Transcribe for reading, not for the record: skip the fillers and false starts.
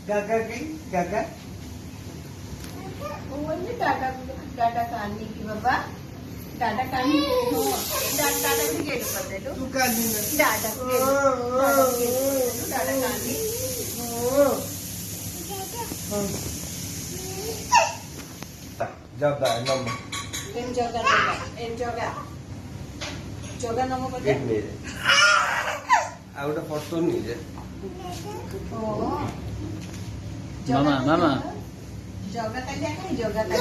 Gaga की गागा data काढली की बाबा डाटा काढली हो डाटा कुठे गेली पद्धत तू काढली ना डाटा डाटा काढली जब नंबर एम जोगा जोगा नंबर पद्धत गेट मेरे आउट ऑफ फोटो नहीं है मामा जोगा का क्या जोगा का